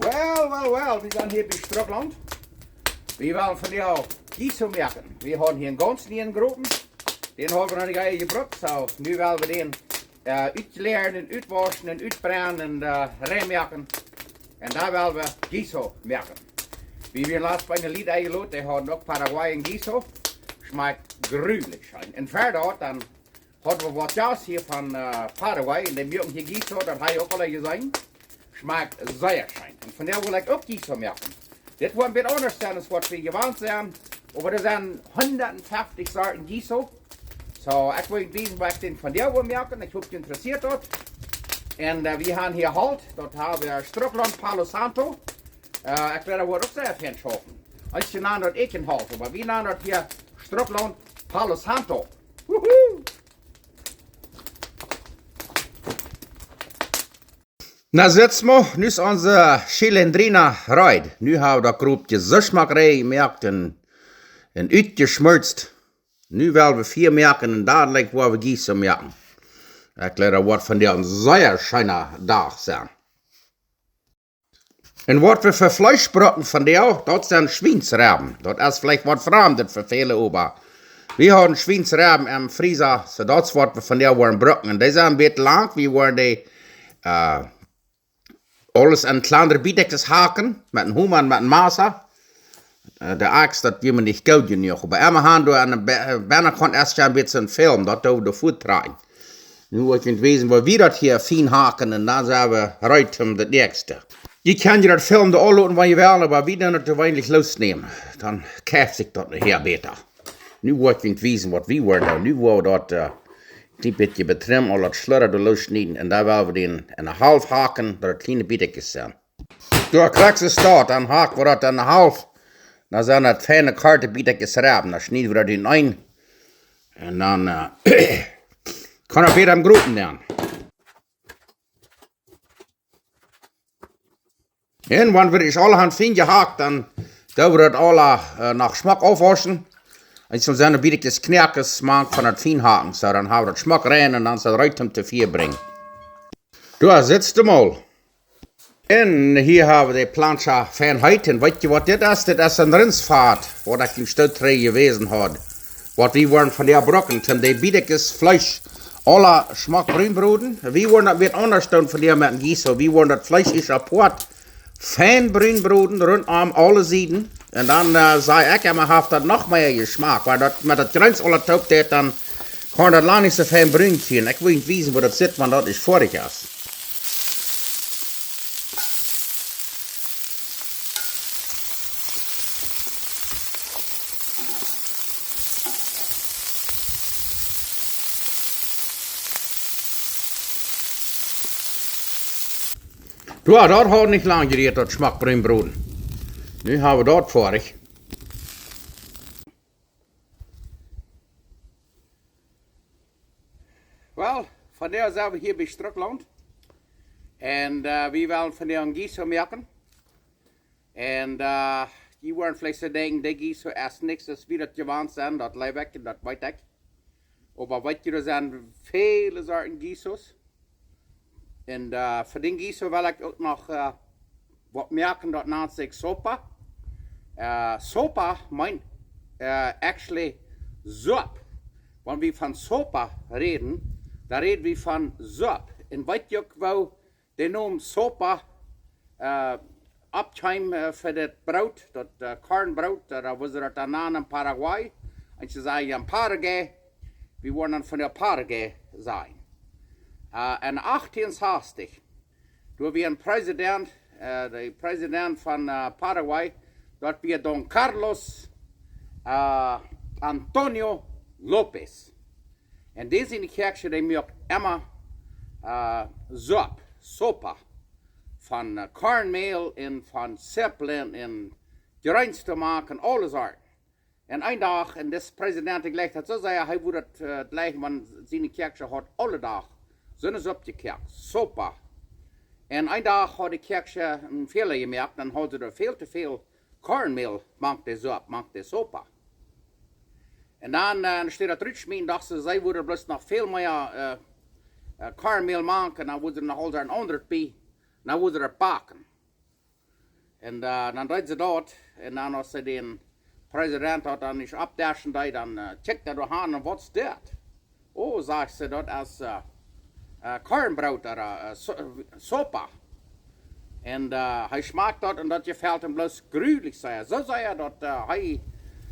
Well, wir sind hier bei Schtrucklaunt. Wir wollen von dir auch Guiso machen. Wir haben hier einen ganz neuen Gruppen. Den haben wir noch nicht eingebracht. So, nu wollen wir den uitleeren, uitwaschen, uitbrennen und reinmachen. Und da wollen wir Guiso machen. Wie wir laatst bei einem Lied eingeladen, die haben auch Paraguayo und Guiso. Schmeckt gründlich. Und verder dann haben wir was Jas hier von Paraguay. Und den machen hier Guiso, das habe ich auch alle gesagt. Schmeckt sehr schön. Und von der will ich auch Guiso machen. Das war ein bisschen anders sein, als was wir gewohnt sind. Aber das sind 150 Sorten Guiso. So, ich will wissen, was ich den von der will machen. Ich hoffe, dich interessiert dort. Und wir haben hier halt, dort haben wir Schtrucklaunt Palo Santo. Ich werde wohl auch sehr viel schaffen. Als je naam dat ik in halt, aber wir namen dort hier Schtrucklaunt Palo Santo. Wuhu! Na sitzt wir, nu ist unsere Chilendrina reid. Nu haben wir da grob die Süßmacherei gemerkt und uitgeschmolzt. Nu wollen wir 4 merken und dadelijk wollen wir Guiso merken. Ich glaube, das von der ein sehr schöner Tag sein. Und was wir für Fleischbrocken von der, das sind Schweinsraben. Das ist vielleicht was Fremdes für viele, aber wir haben Schweinsraben im Freezer, so das was wir von der wollen brocken. Und die sind ein bisschen lang, wir wollen die alles in kleinere Biedeckes haken, mit einem Hummer und mit einem Messer. Der Axt, das will man nicht gut genug. Aber immer haben wir an der Banner kommt erst ein bisschen Film, das wir da Food tragen. Nun wollte ich wissen, wo wir das hier fein haken und dann sagen wir, reut um das nächste. Je kann ja das Film da anladen, wenn ihr will, aber wir dann das eigentlich losnehmen. Dann kauft sich das nachher besser. Nun wollte ich wissen, was wir wollen da. Nun wollen wir das die bisschen betrimmen, all das Schlurren da losschneiden und da wollen wir den in eine halb haken, dass das kleine Biedeckes sind. Du kriegst es dort, dann haken wir das in eine halb. Dann sind das feine Karte Biedeckes Raben, dann schneiden wir den ein. Und dann kann er wieder im Gruppen lernen. Und wenn wir das allerhand fein gehakt, dann da wir das alle nach Geschmack aufwaschen. Und so sind wir das Knerkes mag von das Feinhaken. So, dann haben wir das Geschmack rein und dann soll es rein zu 4 bringen. Du sitzt du mal. Und hier haben wir die Plancha Feinheit. Und weißt du, was das ist? Das ist ein Rindsfahrt, wo das im Stadttree gewesen hat. Was wir wollen von der Brocken, von der Biedeckes Fleisch, alle Geschmack Brünbroden. Wir wollen das wird anders tun von der mit dem Guiso. Wir wollen das Fleisch ist apart. Fein Brünbroden, rundum alle Seiten. Und dann sage ich immer, hat das noch mehr Geschmack. Weil das mit das Grenz alle taugt, dann kann das lang nicht so fein brün ziehen. Ich will nicht wissen, wo das sitzt, wenn das nicht vorig ist. Du, dort hat nicht lang gerührt, das schmeckt Brünbrot. Nu haben wir dort vorig. Well, von der sind wir hier bei Schtrucklaunt. Und wir wollen von der Guiso machen. Und die wollen vielleicht so denken, der Guiso ist nichts, das wir das gewohnt sind, das Leibweg und das Weitweg. Aber weißt du, da sind viele Sorten Guisos. Und für den Guiso will ich auch noch was merken, das nennt sich Sopa. Sopa meint actually Suppe. Wenn wir von Sopa reden, da reden wir von Suppe. Und weißt du, wo der Name Sopa abkam für das Brot, das Kornbrot, da was das dann in Paraguay. Und sie sagen, in Paraguay, wir wollen dann von der Paraguay sein. In 1860, da wir ein Präsident, der Präsident von Paraguay, dort wir Don Carlos Antonio Lopez. Und diese in die Kirche, die macht immer Sopa, von Kornmehl und von Zeppelin und Gereins zu machen, alles Arten. Und ein Tag, und das Präsident gleich hat so gesagt, er würde gleich, wenn seine Kirche hat, alle Tag so eine Suppe gekriegt, Sopa. Und ein Tag hat die Kirche einen Fehler gemerkt, dann hat sie da viel zu viel Kornmehl, macht die Suppe, macht die Sopa. Und dann steht der Rutschmien, dachte sie würde bloß noch viel mehr Kornmehl machen, dann würde sie noch all ein anderes bei, dann würde sie backen. En dan deed ze dat. En dan als ze den president had dan niet opdaschen, dan checkte hij aan en wat is dat? Oh, zegt ze dat als kornbrood sopa. En hij smaakt dat en dat je valt hem bloos gruwelijk zijn. Zo zei hij dat hij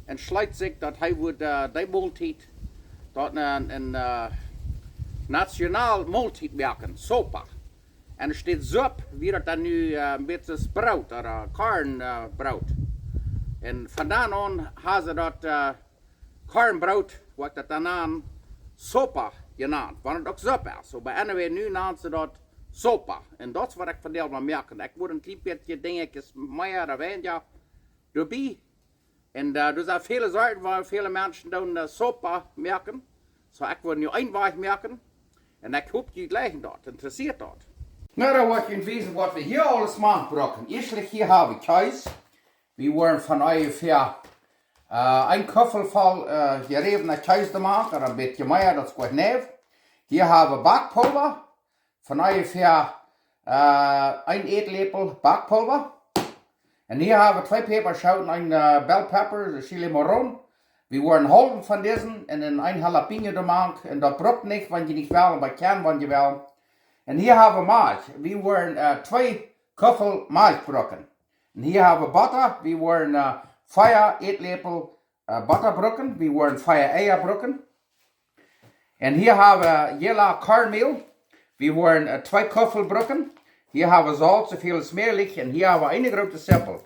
entscheidt zich dat hij wordt die maaltijd dat een nationaal maaltijd maken, sopa. En er staat soep, wie dat dan nu een beetje brood, kornbrood. En vandaan aan hebben ze dat kornbrood, wat dat dan aan sopa genaamd, want het ook soep is. So bij NW nu namen ze dat sopa. En dat is wat ik van maar merken. Ik word een klein beetje dingetjes meer of weniger erbij. En er zijn vele soorten waar vele mensen dan sopa merken. So ik word nu eenweg merken. En ik hoop je gleich dat, interessiert dat. Nou, dan wordt je wezen wat we hier alles maken. Eerstelijk hier hebben we kaas. We worden van ungefähr een koffer vol gerevene kaas te maken, een beetje meer, dat is goed neef. Hier hebben we bakpulver. Van ungefähr een eetlepel bakpulver. En hier hebben we 2 peperschoten, een bell pepper, de chili marron. We worden halven van deze en een jalapeno te maken. En dat brokt niet, want je niet wel, maar kan, want je wel. En hier hebben we melk. We worden 2 koffel melkbrokken. En hier hebben we butter. We worden 4 eetlepel butterbrokken. We worden 4 eierbrokken. En hier hebben we jella kornmeel. We worden 2 koffel brokken. Hier hebben we zout, zoveel smeerlijk. En hier hebben we een grote seppel.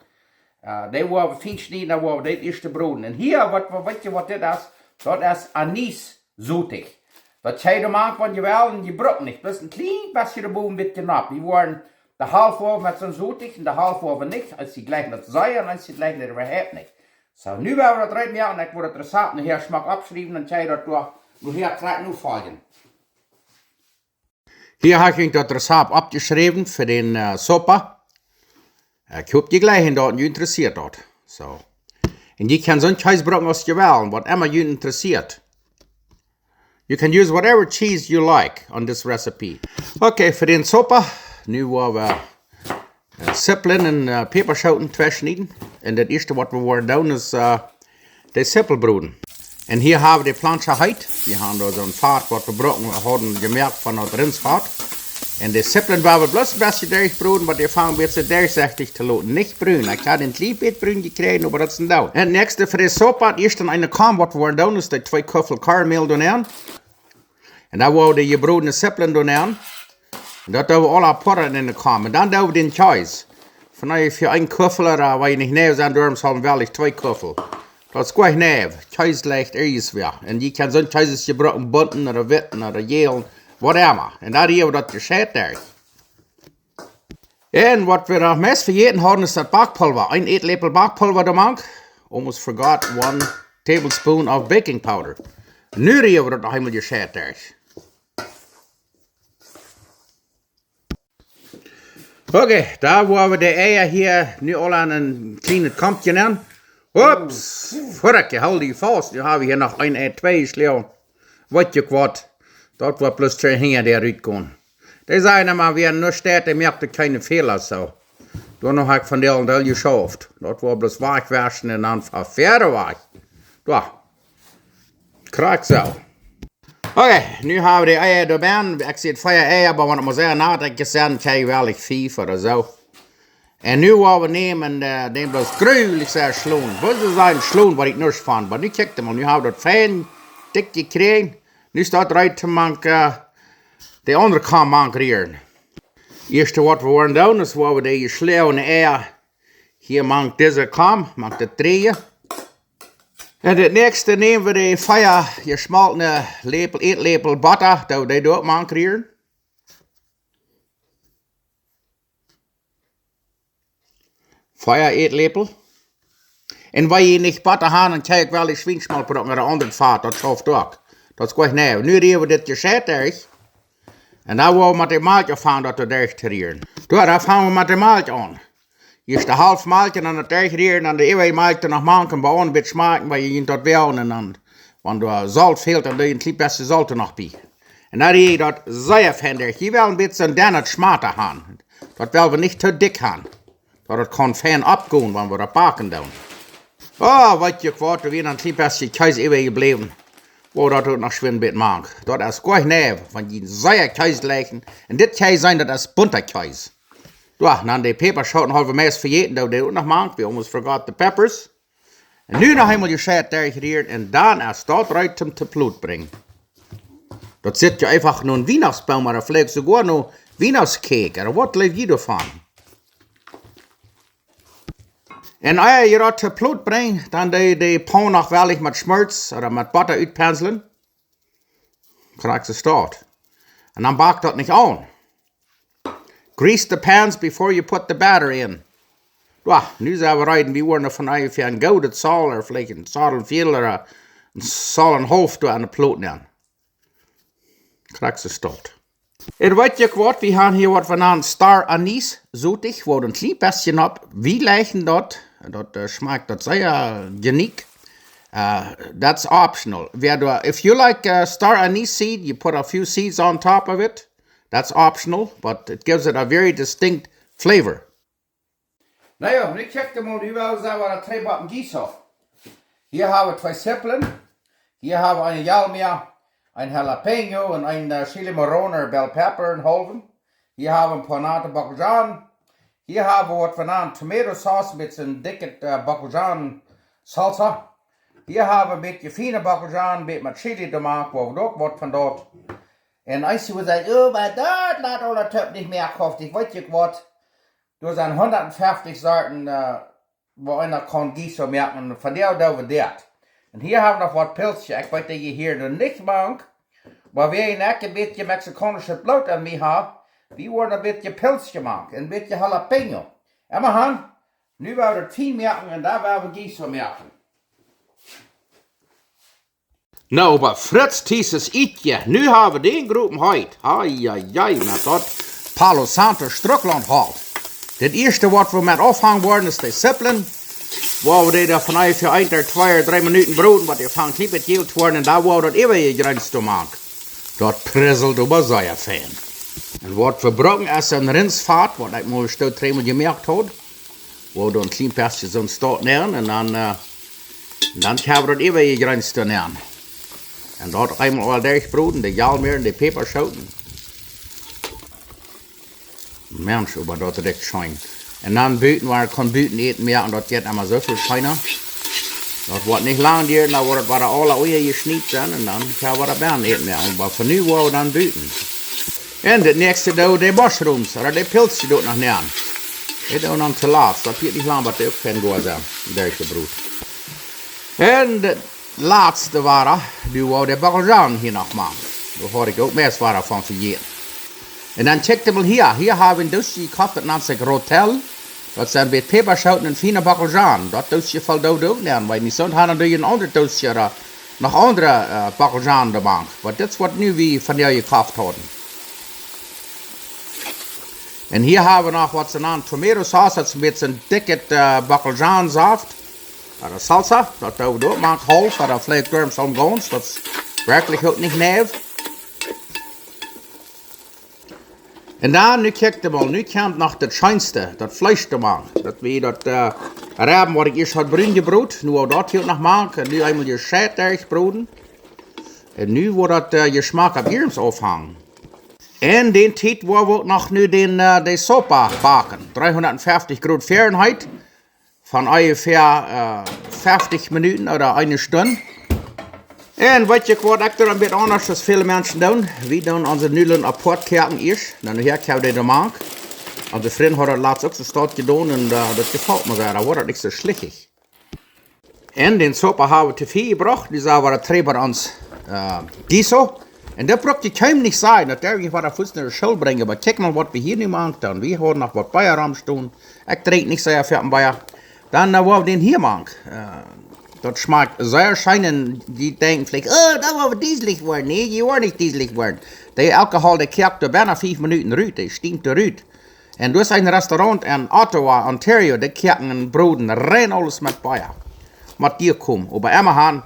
Die worden we fijn snijden, dan worden we dit eerste broden. En hier, weet je wat dit is? Dat is anis zoetig. Dat ga je maken van je wel en je brokt niet. Dat is een klein beetje de boom beetje nap. Die worden de half over met zo'n zoetig en de half over niet. Als je gelijk dat zei en als je gelijk dat überhaupt niet. Zo, nu willen we dat eruit maken en ik word het recept naar hier smak opschrijven en ga je dat door. Nu hier krijg nu volgen. Hier heb ik dat recept opgeschreven voor de sopa. Ik hoop je gleich in dat je interessiert dat. Zo. En je kan zo'n kaas brokken als je wil, wat immer je interessiert. You can use whatever cheese you like on this recipe. Okay, voor de sopa, nu worden we sippelen en peperschoten versnijden. En het eerste wat we worden doen is de sippelbroden. En hier hebben we de plancheheid. We hebben daar zo'n vaart wat we brokken hadden gemerkt van het rinsvaart. En de sippelen waar we bloos een beetje durchbroeden, maar die vangen een beetje durchsichtig te laten. Niet bruin. Ik had een klein beetje bruin gekregen, maar dat is een dood. En het nächste voor de sopa, eerst in een kam wat we worden doen, is de 2 koffel karamel doen aan. En dan worden de gebroedene sippelen doen aan. En dat doen we alle apart in de kam. En dan doen we den kaas. Vanaf je 1 koffel, waar je niet neef zijn durft, hebben we wel 2 koffel. Dat is goed neef. Kaas ligt ergens weer. En je kan zo'n kaas gebroken bunten, of witten, of geel. Whatever. En daar hebben we dat gescheit daar. En wat we nog meest vergeten hadden is dat bakpulver. 1 eetlepel bakpulver te maken. Almost forgot 1 tablespoon of baking powder. Nu hebben we dat nog helemaal gescheit daar. Oké, daar worden we de eier hier nu al aan een kleine kampje aan. Oeps, vorkje, hou die vast. Nu hebben we hier nog 1 ei 2 slaan. Wat je kwart. Dat wordt plus 2 hingen eruit gaan. Die zeggen maar weer nur steht, die merkt keine Fehler so. Dann noch ich von der Del geschafft. Das war bloß wegwaschen und dann verfährt war. Da. Krank so. Okay, nu haben wir die Eier da ben. Ich sehe 4 Eier, aber wenn ich mal sehr nachdenke, sind es wirklich 5 oder so. Und nu wollen wir nehmen, den bloß grülich sehr schlun. Was ist ein Schlun, was ich nicht fand. Aber nu kickt mal, nu haben wir das fein, dick gekriegt. Nu staat eruit te maken, de andere kan mankeren. Eerste wat we worden doen, is waar we de sleeuwen eier hier maken deze kam, maken de drieën. En het nächste nemen we de 4 gesmaltene eetlepel butter, dat we die door mankeren. Fire eetlepel. En waar je niet butter hebt, dan kijk ik wel eens schwingsmalproduct met een ander vaat, dat schaft ook. Dat is goed nee. Nu hebben we dit gezet terug. En dan willen we met de melk afgaan dat we durchtreden. Daar gaan we met de melk aan. Eerst de half melk en dan het durchreden. En de eeuwige melk er nog maken. Bij een beetje smaken. Maar je dat wel. En dan, wanneer er zout veelt, dan doe je een klein beetje zout er nog bij. En dan heb je dat zeer vindig. Je wil een beetje dan het smaken gaan. Dat willen we niet te dik gaan. Dat kan fijn opgaan, wanneer we dat bakken doen. Oh, weet je wat, er weer een klein beetje kaas eeuwig gebleven. Waar dat ook nog schwinn bit mag. Dat is goed neef, van die zeie kaas leggen. En dit kaas zijn, dat is bunter kaas. Ja, dan die peperschoten hebben we meest vergeten, dat we ook nog mag. We almost forgot the peppers. En nu nog eenmaal je scheid dergeriert en dan is dat eruit om te ploet brengen. Dat zit je einfach nur een Weihnachtsbaum oder vielleicht sogar noch Weihnachtscake oder was lebt je davon? En als je dat te ploet brengt, dan die pan nog wel met schmurz oder met butter uitpenselen. Krijg je start. En dan bakt dat niet aan. Grease the pans before you put the batter in. Ja, nu zijn we rijden, we worden van voor een gouden zaal, of vielleicht een zaal veel, of een zaal en half aan de ploot nemen. Krijg je start. En weet je wat, we hebben hier wat van star anise, zoetig, wordt een klein beetje op. Wie leggen dat? Dat smaakt dat zeer uniek. That's optional. If you like star anise seed, you put a few seeds on top of it. That's optional, but it gives it a very distinct flavor. Nou ja, nu kijk je maar, überall zijn we twee bakken Guiso. Hier hebben we twee Zippeln. Hier hebben we een Jalmia, een jalapeno en een chili marrone bell pepper en halven. Hier hebben we een panate bacalhau. Hier hebben we wat van tomato sauce met een dikke bacalhau salsa. Hier hebben we een beetje fine bacalhau met chili gemaakt, waar we ook wat van dat. En als je zegt, oh, maar dat laat alle Töp niet meer kocht, ik weet je wat. Er zijn 150 Sorten, waar einer kan Guiso merken, van der doen we dat. En hier hebben we nog wat pilsje, ik weet dat je hier nog niet mag, maar we een beetje Mexicanische bloed aan mij hebben, we worden een beetje pils gemaakt, een beetje jalapeno. En we gaan, nu willen we er 10 merken en daar willen we Guiso merken. Nou, maar Fritz, dieses ietje. Nu hebben we die groepen heute. Ai, met dat Palo Santo Schtrucklaunt halt. Het eerste wat we met afhangen worden is de Zippeln. Waar we die vanuit voor 1, 2, 3 minuten broeden, wat die vangt niet met heel te worden. En daar wordt het even je grens te maken. Dat prizzelt over zeer fijn. En wat we gebruiken is een rinsvaat, wat ik maar stil 3 minuten gemerkt had. Waar we een klein beetje zo'n start nemen. En dan gaan we dat even je grens te nemen. En dat eenmaal al durchbroeden, de jalmeer en de peperschoten. Mensch, aber dat is echt schijn. En dan buiten waar ik kan buiten eten meer, en dat gaat allemaal zoveel fijner. Dat wordt niet lang duren, dan wordt het waar alle oeien gesnipt zijn, en dan gaan we dat bijna eten meer. Maar voor nu worden we dan buiten. En het nächste doen de mushrooms, of de pilsje doet nog niet aan. Die doen dan te laat, dat gaat niet lang, wat ook geen goed zijn, durchgebroed. En de laatste waren, nu wou de bacalhau hier nog maken. Daar had ik ook meest waren van vergeten. En dan check je mal hier. Hier hebben we een dusje gekocht, dat noemt zich Rotel. Dat zijn met peperschoten en fine bacalhau. Dat dusje valt ook niet aan. Weil niet zo hadden we een ander dusje, nog andere bacalhau gemaakt. Maar dit is wat nu we van jou gekocht hadden. En hier hebben we nog wat ze naam tomato sauce. Dat is met zo'n dikke bacalhau saft. Dat salsa, dat doen we ook. Maakt half, dat vlees door zo'n gans. Dat is werkelijk ook niet neef. En dan, nu kijk je mal, nu komt nog het schijnste, dat vlees te maken. Dat we dat raben wat ik eerst had bruin gebroed, nu we dat hier nog maken. En nu eenmaal je scheid erg broeden. En nu wordt dat je smaak op eerst afhangen. En den tijd waar we ook nog nu de Sopa baken. 350 Grad Fahrenheit. Van ongeveer 50 minuten oder eine Stunde. En weet je wat ik er een beetje anders dan veel mensen doen? We doen onze nullen apportkerken eerst. Dan gaan we dat maken. Onze vriend had dat laatst ook zo stad gedaan en dat gefällt me zeer. Dat wordt niet zo schlichtig. En den Sopa hebben we te veel gebracht. Die zijn we treber ons Guiso. En dat braucht je kaum niet zijn. Dat dergelijke wat er naar de schul brengen. Maar kijk maar wat we hier nu maken dan. We hebben nog wat Bayer am staan. Ik drink niet zo veel van Bayer. Dan wollen we den hier maken. Dat smaakt zeer schijn en die denken vielleicht, oh, dat wil we dieselig worden. Nee, je wordt niet dieselig worden. Die alcohol, die kijkt er bijna 5 minuten uit. Die stinkt eruit. En dus een restaurant in Ottawa, Ontario, die kijken en broeden rein alles met Bayer. Met die komen. Maar bij Emmerhaan,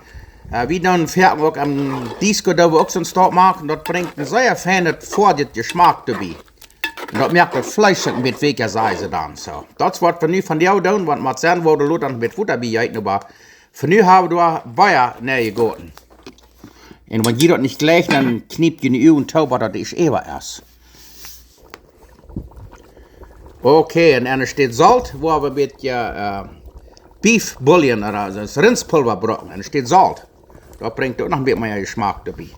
we doen verder ook een disco, dat we ook zo'n stap maken. Dat brengt een zeer fijne voordeel smaak erbij. Und das merkt das Fleisch mit welcher Seite dann. So. Das wird wir nu von dir tun, was man sagen würde, Leute, mit Futter bejeiten, aber für nu haben wir Bayer näher gegoten. Und wenn ihr das nicht gleich, dann kniept ihr die Uhr und tauber, das ist eher erst. Okay, und dann steht Salz, wo wir mit Beef Bouillon oder das Rindspulver brauchen. Und dann steht Salz. Da bringt auch noch ein bisschen mehr Geschmack dabei.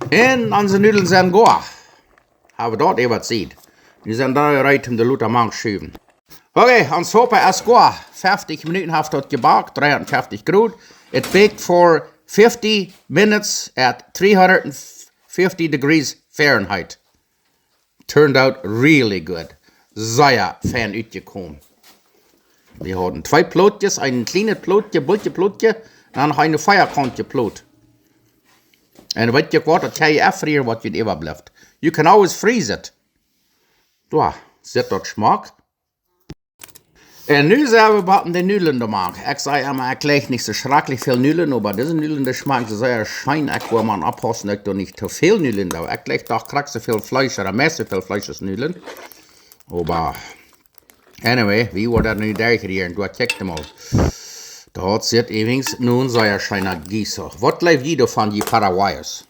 Und unsere Nudeln sind gut. Haben wir dort etwas sieht. Die sind da bereit, um die Luther Mann zu schieben. Okay, und Sopa ist gut. 50 Minuten habe ich dort gebacken, 53 Grad. It baked for 50 minutes at 350 degrees Fahrenheit. Turned out really good. Sehr fein uitgekommen. Wir hatten 2 Plotjes, ein kleines Plotje, Bultje, dann noch eine Feierkantje Plot. Und weet je wat, dat kan je afvrieren wat je overblijft. You can always freeze it. Ja, zit dat smaak. Und nu zijn we bij de Nudeln gemaakt. Ik zei immer, ik leg nicht so schrecklich viel Nudeln, aber diese Nudeln, die schmecken sehr schein, wo man abpassen, dass da nicht zu viel Nudeln da. Ich leg doch krieg so viel Fleisch, oder mehr so viel Fleisch als Nudeln. Aber, anyway, wie war das nu durchgerieren? Du checkst mal. Dort sieht übrigens nun sehr scheiner Guiso. Was bleibt jeder von die Paraguayos?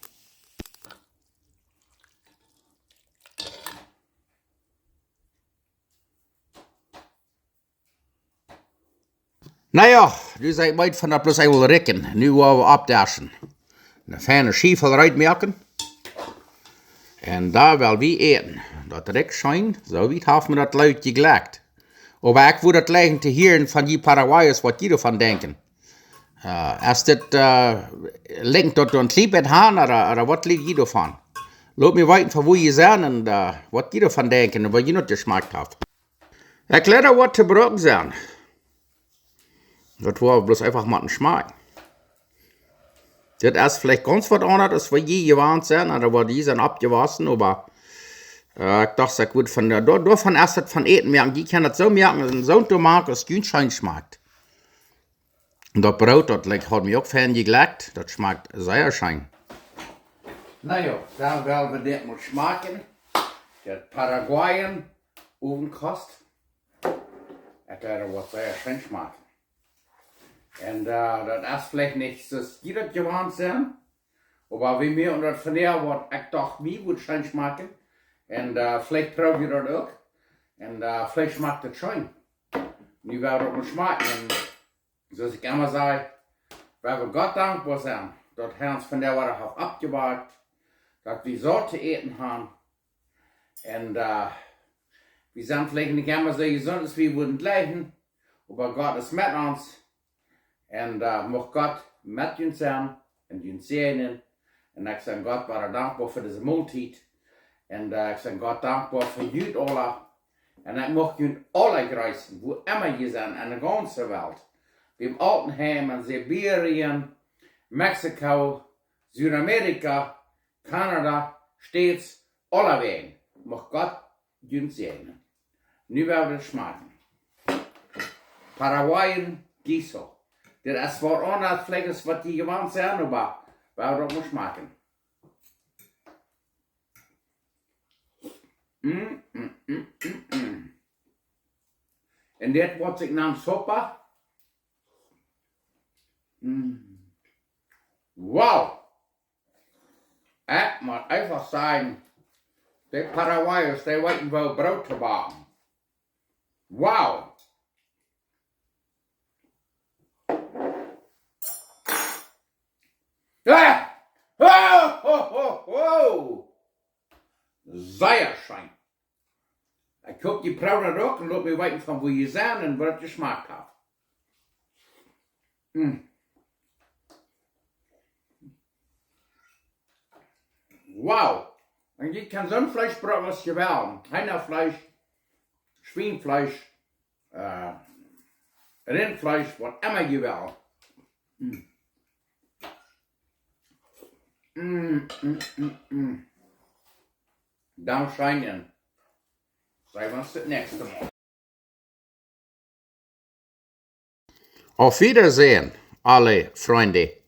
Naja, du seid weit von der bloß ich will recken. Nu wollen wir abdaschen. Eine feine Schiefel reitmerken. Und da will wir eten. Das Reck scheint, so wie haben wir das Leute gelegt. Aber ich würde das legen zu hören von die Paraguayos, was die davon denken. Ist das, lenkt dort ein Kliebett haben, oder was liegt die davon? Lass mir weiten, von wo ihr seid und was die davon denken und was ihr nicht geschmeckt habt. Erklär dir, was zu brauchen sind. Das war bloß einfach mal ein Geschmack. Das ist vielleicht ganz was anderes, als wir je gewarnt sind, oder war die sind abgewaschen, aber ich dachte, das gut von der, davon erst das von Eten merken, die können das so merken, dass ein Sonntag das gut schein schmeckt. Und das Brot, das hat mir auch fein gelegt, das schmeckt sehr schein. Naja, dann werden wir das mal schmecken. Das Paraguayan Ofenkost. Das wird sehr schön schmecken. Und das ist vielleicht nicht so jeder gewohnt sein, aber wie mir und das von der wird ich doch mir gut schön schmecken. Und vielleicht probieren wir das auch. Und vielleicht schmeckt das schön. Nu werden wir schmecken. Und so ich immer sage, weil wir Gott dankbar sind, dass Herr uns von der Wahrheit auch abgewagt, dass wir so zu eten haben. Und wir sind vielleicht nicht immer so gesund, als wir würden gleichen, aber Gott ist mit uns. Und mag Gott mit uns sein und uns segnen. Und ich sage Gott war dankbar für diese Multit. Und ich sage Gott dankbar für jüd alle. Und ich mag jüd alle grüßen, wo immer ihr sind, in der ganzen Welt. Im Altenheim, in Sibirien, Mexiko, Südamerika, Kanada, States, alle Wegen. Mag Gott uns segnen. Nu werden wir schmecken. Paraguayan Guiso. Das ist zwar anders, vielleicht ist was die gewohnt sind, aber wir werden auch schmecken. Und das wird sich genannt Sopa. Wow! Ich muss einfach sagen, die Paraguayos, die wollten wohl Brot zu backen. Wow! Ah! Oh, oh, oh, oh. Sehr schön. Ich guck die Braune durch und lass mich weiten von wo ihr seid und was ihr geschmeckt habt. Wow. Und ich kann so ein Fleischbrot was gewählen. Hühnerfleisch, Schweinfleisch, Rindfleisch, was immer gewählt. Dann scheinen. Sehen wir uns das nächste Mal. Auf Wiedersehen, alle Freunde.